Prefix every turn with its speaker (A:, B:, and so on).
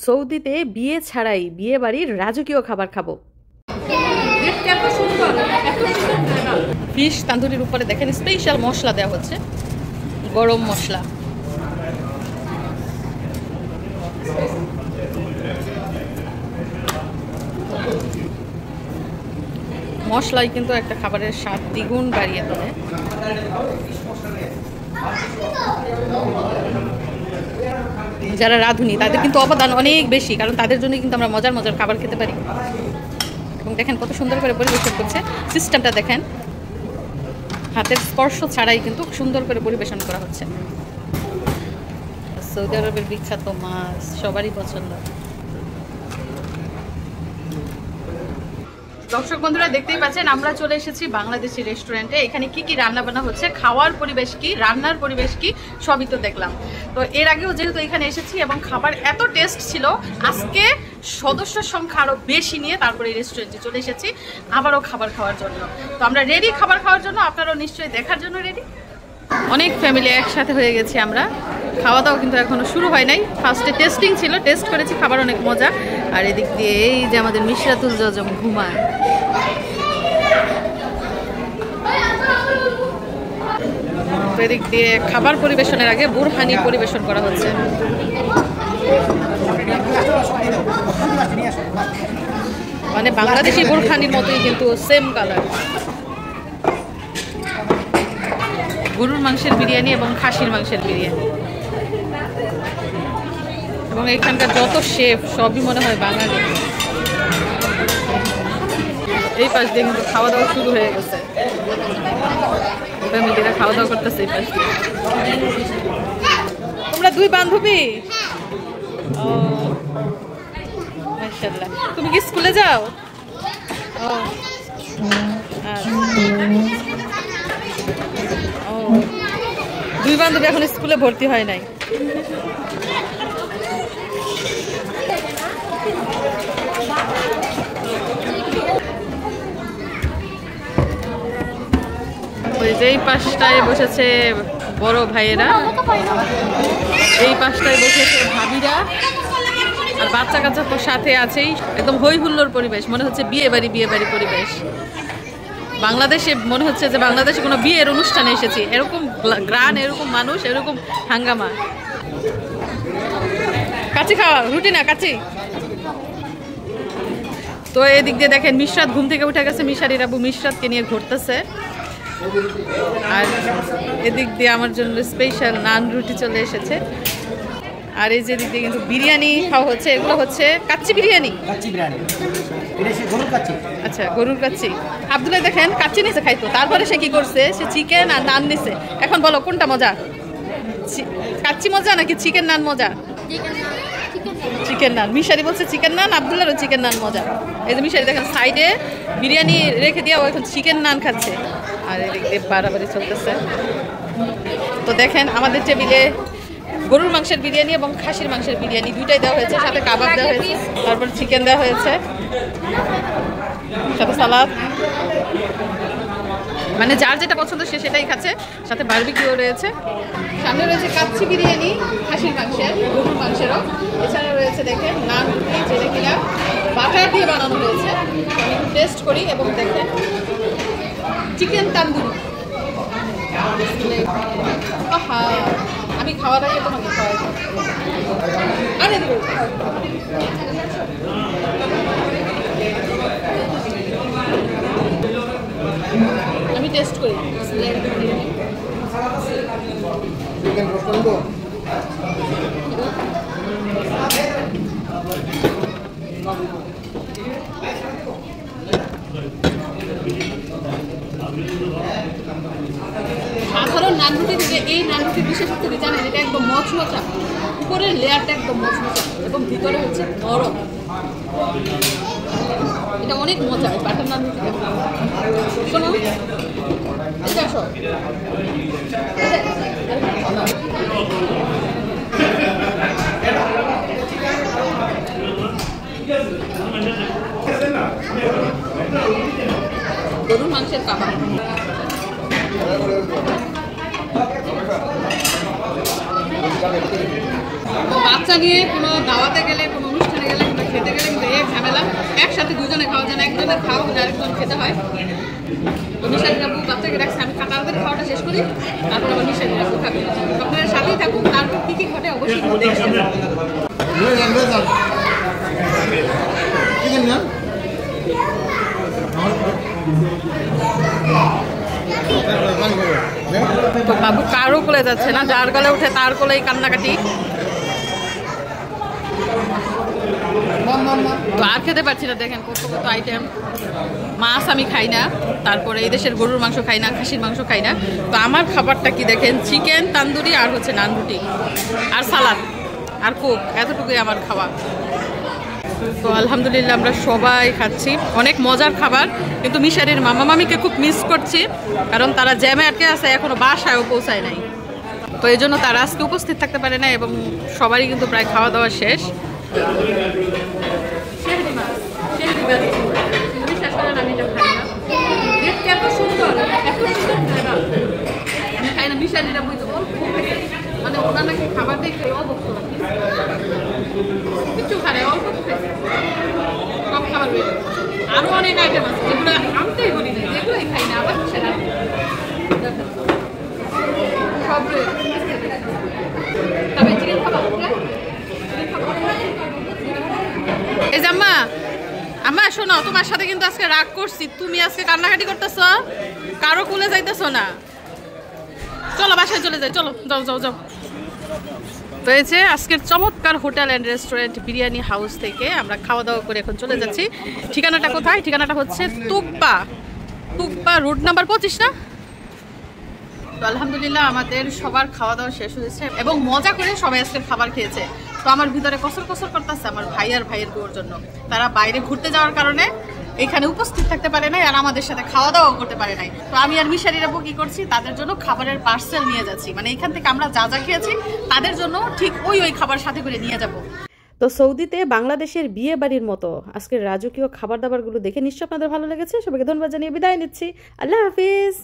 A: সৌদিতে বিয়ে ছাড়াই বিয়ে বাড়ির রাজকীয় খাবার খাবো। ফিশ তান্দুরির উপরে দেখেন স্পেশাল মশলা দেওয়া হচ্ছে, গরম মশলা। মশলাই কিন্তু একটা খাবারের স্বাদ দ্বিগুণ বাড়িয়ে তোলে। যারা রাঁধুনি তাদের কিন্তু অবদান অনেক বেশি, কারণ তাদের জন্য কিন্তু আমরা মজার মজার খাবার খেতে পারি। এবং দেখেন কত সুন্দর করে পরিবেশন করছে, সিস্টেমটা দেখেন, হাতের স্পর্শ ছাড়াই কিন্তু সুন্দর করে পরিবেশন করা হচ্ছে। সৌদি আরবের বিখ্যাত মাছ সবারই পছন্দ। দর্শক বন্ধুরা দেখতেই পাচ্ছেন আমরা চলে এসেছি বাংলাদেশি রেস্টুরেন্টে। এখানে কি কি রান্না বান্না হচ্ছে, খাওয়ার পরিবেশ কি, রান্নার পরিবেশ কি, সবই তো দেখলাম। তো এর আগেও যেহেতু এখানে এসেছি এবং খাবার এত টেস্ট ছিল, আজকে সদস্য সংখ্যা আরও বেশি নিয়ে তারপরে এই রেস্টুরেন্টে চলে এসেছি আবারও খাবার খাওয়ার জন্য। তো আমরা রেডি খাবার খাওয়ার জন্য, আপনারাও নিশ্চয়ই দেখার জন্য রেডি। অনেক ফ্যামিলি একসাথে হয়ে গেছি আমরা। খাওয়া দাওয়া কিন্তু এখনো শুরু হয় নাই, ফার্স্টে টেস্টিং ছিল, টেস্ট করেছি, খাবার অনেক মজা। আর এদিক দিয়ে এই যে আমাদের মিশরাতুল জজম ঘুমায়। এদিক দিয়ে খাবার পরিবেশনের আগে বুরহানি পরিবেশন করা হচ্ছে। মানে বাংলাদেশি বুরহানির মতোই কিন্তু সেম কালার। গরুর মাংসের বিরিয়ানি এবং খাসির মাংসের বিরিয়ানি, এবং এখানকার যত শেফ সবই মনে হয় বাঙালি। এই পাশ দিয়ে কিন্তু খাওয়া দাওয়া শুরু হয়ে গেছে, ফ্যামিলিরা খাওয়া দাওয়া করতেছে এই পাশ দিয়ে। তোমরা দুই বান্ধবী? ও মাশাআল্লাহ। তুমি কি স্কুলে যাও? ও দুই বান্ধবী এখন স্কুলে ভর্তি হয় নাই। ওই যে এই পাশটায় বসেছে বড় ভাইয়েরা, এই পাশটায় বসেছে ভাবিরা, আর বাচ্চা কাচ্চা তো সাথে আছেই। একদম হই হুল্লোড় পরিবেশ, মনে হচ্ছে বিয়ে বাড়ি পরিবেশ। বাংলাদেশে মনে হচ্ছে যে বাংলাদেশে কোনো বিয়ের অনুষ্ঠানে এসেছি, এরকম গ্রান, এরকম মানুষ, এরকম হাঙ্গামা। কাচি খাওয়া রুটি না কাচি। তো এদিক দিয়ে দেখেন মিশরাত ঘুম থেকে উঠে গেছে, মিশারির আবু মিশরাতকে নিয়ে ঘুরতেছে। আর এদিক দিয়ে আমার জন্য স্পেশাল নান রুটি চলে এসেছে। আর এই যে দিক দিয়ে কিন্তু বিরিয়ানি খাওয়া হচ্ছে, এগুলো হচ্ছে কাচ্চি বিরিয়ানি। আচ্ছা, গরুর কাচ্চি। আব্দুল্লাহ দেখেন কাচ্চি নিচে খাইতো, তারপরে সে কি করছে, সে চিকেন আর নান নিছে। এখন বলো কোনটা মজা, কাচ্চি মজা নাকি চিকেন নান মজা? চিকেন নান। মিশারি বলছে চিকেন নান, আব্দুল্লাহরও চিকেন নান মজা। এই যে মিশারি দেখেন সাইডে বিরিয়ানি রেখে দিয়ে ও এখন চিকেন নান খাচ্ছে। আর এদিক দিয়ে বাড়াবাড়ি চলতেছে। তো দেখেন আমাদের টেবিলে গরুর মাংসের বিরিয়ানি এবং খাসির মাংসের বিরিয়ানি দুইটাই দেওয়া হয়েছে, সাথে কাবাব দেওয়া হয়েছে, তারপর চিকেন দেওয়া হয়েছে, সাথে সালাদ। মানে যার যেটা পছন্দ সে সেটাই খাচ্ছে, সাথে বারবিকিউ রয়েছে। সামনে রয়েছে কাচ্চি বিরিয়ানি খাসির মাংসের, গরুর মাংসেরও। এছাড়া রয়েছে দেখেন নান রুটি, যেটা কিনা বাটার দিয়ে বানানো হয়েছে। আমি টেস্ট করি এবং দেখেন চিকেন তান্দুরি। আহা, আমি খাওয়ার আগে তোমাকে খাওয়াই। আরে আমি টেস্ট করি। সাধারণ নান রুটি থেকে এই নান রুটির বিশেষত্ব কি জানেন? এটা একদম মচমচা, উপরের লেয়ারটা একদম মচমচা এবং ভিতরে হচ্ছে নরম। এটা অনেক মজা এই বাটার নান রুটি। শোনো, এটা আসো। গরুর মাংসের কাবাব। বাচ্চা নিয়ে কোনো দাওয়াতে গেলে, কোনো আরেকজনের খাওয়া হলে আরেকজন খেতে হয়। তো মিশারির আপু বাচ্চাকে রাখছে, আমি তাড়াতাড়ি খাওয়াটা শেষ করি, তারপর আবার মিশারির আপু খাবে। আপনারা সাথেই থাকুন, তারপর কী কী ঘটে অবশ্যই দেখবেন। তো বাবু কারো কোলে যাচ্ছে না, যার কোলে উঠে তার কোলেই কান্নাকাটি। তো আর খেতে পারছি না, দেখেন কত কত আইটেম। মাছ আমি খাই না, তারপরে এই দেশের গরুর মাংস খাই না, খাসির মাংস খাই না। তো আমার খাবারটা কি দেখেন, চিকেন তান্দুরি আর হচ্ছে নান রুটি আর সালাদ আর কোক, এতটুকুই আমার খাওয়া। তো আলহামদুলিল্লাহ আমরা সবাই খাচ্ছি, অনেক মজার খাবার। কিন্তু মিশারির মামা মামিকে খুব মিস করছি, কারণ তারা জ্যামে আটকে আছে, এখনো বাসায়ও পৌঁছায় নাই। তো এই জন্য তারা আজকে উপস্থিত থাকতে পারে না, এবং সবারই কিন্তু প্রায় খাওয়া দাওয়া শেষ। মানে ওরা নাকি খাবার দেখে অবস্থ কিছু খারে অল্প কম খাবার বেশি। আরো অনেক আইটেম আছে যেগুলো আনতেই বলি না, যেগুলোই খাই না, আবার সেটা সব তবে চিকেন খাবার। এই যে আম্মা, আম্মা শোনো, তোমার সাথে কিন্তু আজকে রাগ করছি, তুমি আজকে কান্নাকাটি করতেছ, কারো কোলে যাইতেছ না। চলো বাসায় চলে যাই, চলো যাও যাও যাও। তো এই যে আজকের চমৎকার hotel and restaurant biryani house থেকে আমরা খাওয়া দাওয়া করে এখন চলে যাচ্ছি। ঠিকানাটা কোথায়? ঠিকানাটা হচ্ছে তুকপা, তুকপা রোড নাম্বার 25 না? তো আলহামদুলিল্লাহ আমাদের সবার খাওয়া দাওয়া শেষ হয়েছে এবং মজা করে সবাই আজকের খাবার খেয়েছে। তো আমার ভিতরে কসর কসর করতেছে আমার ভাই আর ভাইয়ের বউর জন্য। তারা বাইরে ঘুরতে যাওয়ার কারণে এখানে উপস্থিত থাকতে পারে নাই আর আমাদের সাথে খাওয়া দাওয়াও করতে পারে নাই। তো আমি আর মিশারির আপু কি করছি, তাদের জন্য খাবারের পার্সেল নিয়ে যাচ্ছি। মানে এখান থেকে আমরা যা যা খেয়েছি তাদের জন্য ঠিক ওই খাবার সাথে করে নিয়ে যাব। তো সৌদিতে বাংলাদেশের বিয়ে বাড়ির মতো আজকের রাজকীয় খাবার দাবারগুলো দেখে নিশ্চয়ই আপনাদের ভালো লেগেছে। সবাইকে ধন্যবাদ জানিয়ে বিদায় নিচ্ছি। আল্লাহ হাফিজ।